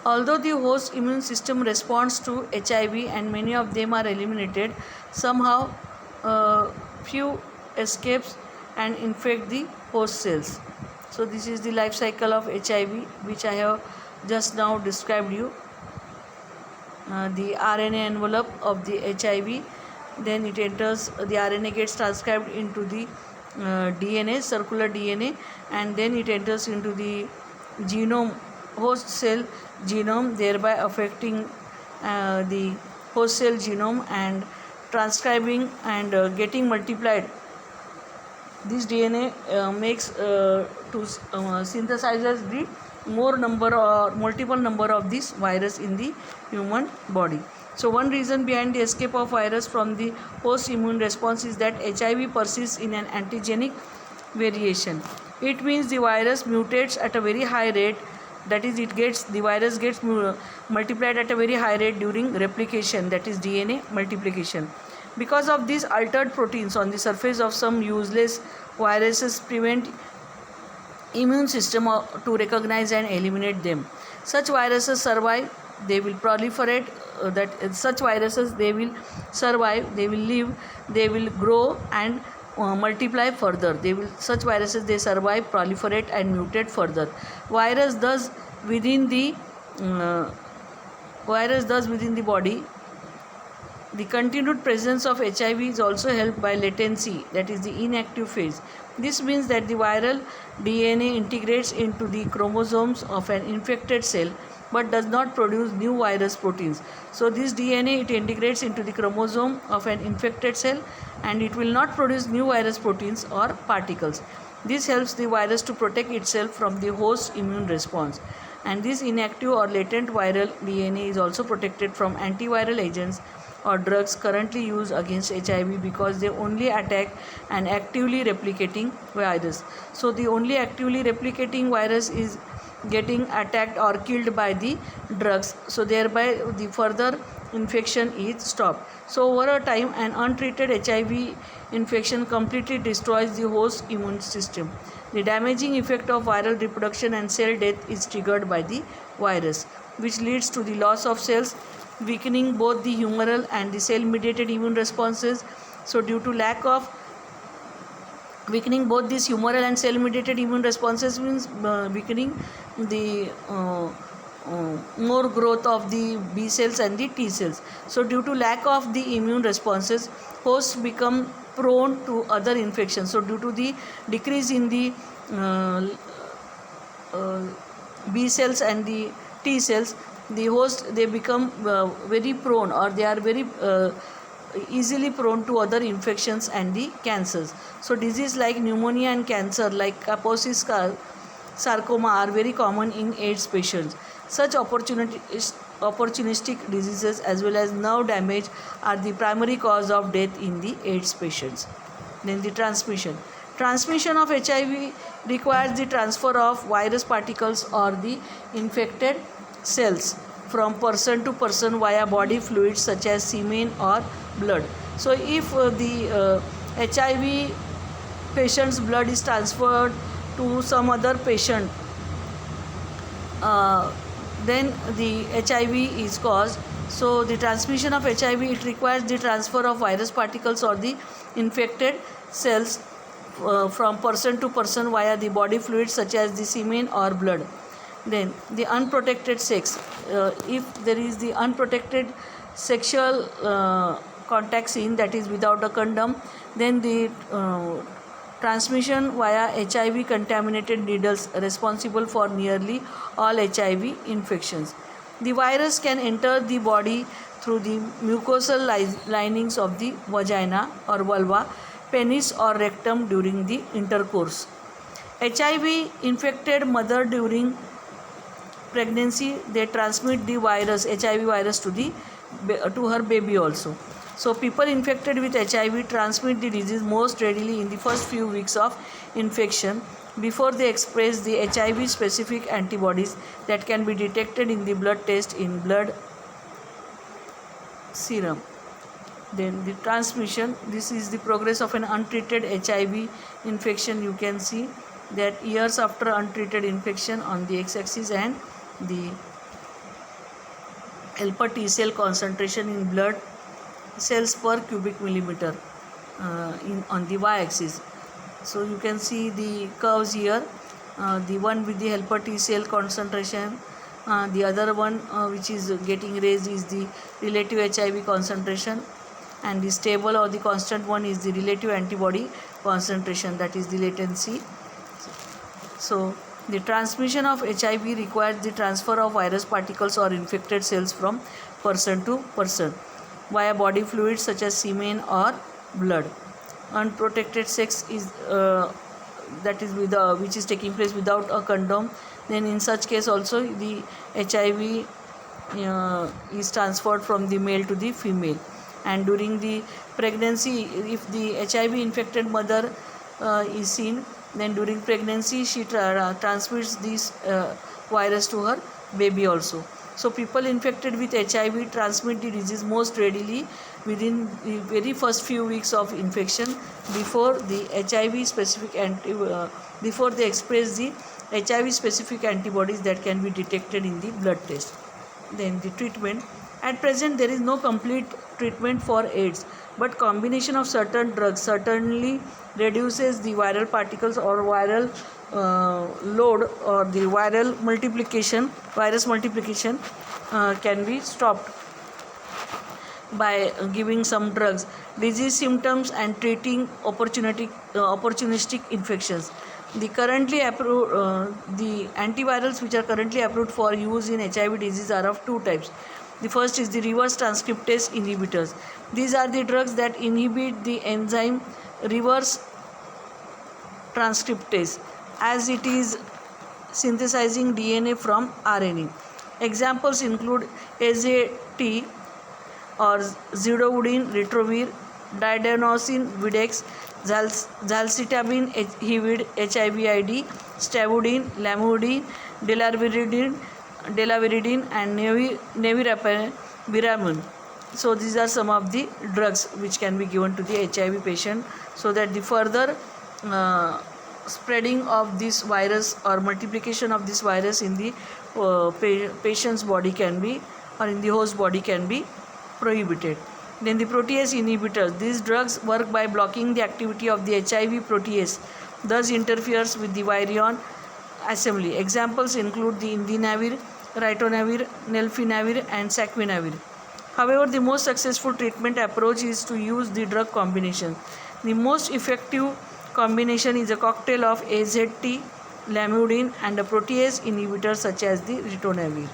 Although the host immune system responds to HIV and many of them are eliminated, somehow few escapes and infect the host cells. So this is the life cycle of HIV, which I have just now described you. The RNA envelope of the HIV, then it enters, the RNA gets transcribed into the DNA, circular DNA, and then it enters into the genome, host cell genome, thereby affecting the host cell genome and transcribing and getting multiplied. This DNA makes to synthesizes the more number or multiple number of this virus in the human body. So one reason behind the escape of virus from the host immune response is that HIV persists in an antigenic variation. It means the virus mutates at a very high rate, that is the virus gets multiplied at a very high rate during replication, that is DNA multiplication. Because of these altered proteins on the surface of some useless viruses prevent immune system to recognize and eliminate them. Such viruses survive, they will proliferate, such viruses they will survive, they will live, they will grow and multiply further. Such viruses they survive, proliferate and mutate further. Virus thus within the body. The continued presence of HIV is also helped by latency, that is the inactive phase. This means that the viral DNA integrates into the chromosomes of an infected cell but does not produce new virus proteins. So this DNA, it integrates into the chromosome of an infected cell and it will not produce new virus proteins or particles. This helps the virus to protect itself from the host immune response. And this inactive or latent viral DNA is also protected from antiviral agents or drugs currently used against HIV because they only attack an actively replicating virus. So the only actively replicating virus is getting attacked or killed by the drugs, so thereby the further infection is stopped. So over a time an untreated HIV infection completely destroys the host immune system. The damaging effect of viral reproduction and cell death is triggered by the virus, which leads to the loss of cells, weakening both the humoral and the cell mediated immune responses. So due to lack of weakening both these humoral and cell mediated immune responses means weakening the more growth of the B cells and the T cells. So due to lack of the immune responses, hosts become prone to other infections. So due to the decrease in the B cells and the T cells, the host they become very prone, or they are very easily prone to other infections and the cancers. So disease like pneumonia and cancer like Kaposi sarcoma are very common in AIDS patients. Such opportunistic diseases as well as nerve damage are the primary cause of death in the AIDS patients. Then the transmission of HIV requires the transfer of virus particles or the infected cells from person to person via body fluids such as semen or blood. So if the HIV patient's blood is transferred to some other patient, then the HIV is caused. So the transmission of HIV, it requires the transfer of virus particles or the infected cells from person to person via the body fluids such as the semen or blood. Then the unprotected sex, if there is the unprotected sexual contact seen, that is without a condom, then the transmission via HIV contaminated needles responsible for nearly all HIV infections. The virus can enter the body through the mucosal linings of the vagina or vulva, penis or rectum during the intercourse. HIV infected mother during pregnancy, they transmit the virus, HIV virus to her baby also. So people infected with HIV transmit the disease most readily in the first few weeks of infection before they express the HIV specific antibodies that can be detected in the blood test in blood serum. Then the transmission, this is the progress of an untreated HIV infection. You can see that years after untreated infection on the x-axis and the helper T cell concentration in blood cells per cubic millimeter on the y-axis. So you can see the curves here. The one with the helper T cell concentration, the other one which is getting raised is the relative HIV concentration, and the stable or the constant one is the relative antibody concentration, that is the latency. So the transmission of HIV requires the transfer of virus particles or infected cells from person to person via body fluids such as semen or blood. Unprotected sex is which is taking place without a condom, then in such case also the HIV is transferred from the male to the female. And during the pregnancy, if the HIV infected mother is seen, then during pregnancy she transmits this virus to her baby also. So people infected with HIV transmit the disease most readily within the very first few weeks of infection, before the HIV specific before they express the HIV specific antibodies that can be detected in the blood test. Then the treatment. At present there is no complete treatment for AIDS, but combination of certain drugs certainly reduces the viral particles or viral load, or the virus multiplication can be stopped by giving some drugs, disease symptoms, and treating opportunistic infections. The antivirals which are currently approved for use in HIV disease are of two types. The first is the reverse transcriptase inhibitors. These are the drugs that inhibit the enzyme reverse transcriptase as it is synthesizing DNA from RNA. Examples include AZT or zidovudine ritonavir, diadenosine videx, zalcitabine HIV/ID, stavudine, lamivudine, delavirdine, and nevirapine. So these are some of the drugs which can be given to the HIV patient, so that the further spreading of this virus or multiplication of this virus in the patient's body can be, or in the host body can be prohibited. Then the protease inhibitors. These drugs work by blocking the activity of the HIV protease, thus interferes with the virion assembly. Examples include the indinavir, ritonavir, nelfinavir, and saquinavir. However, the most successful treatment approach is to use the drug combination. The most effective combination is a cocktail of AZT, lamivudine, and a protease inhibitor such as the ritonavir.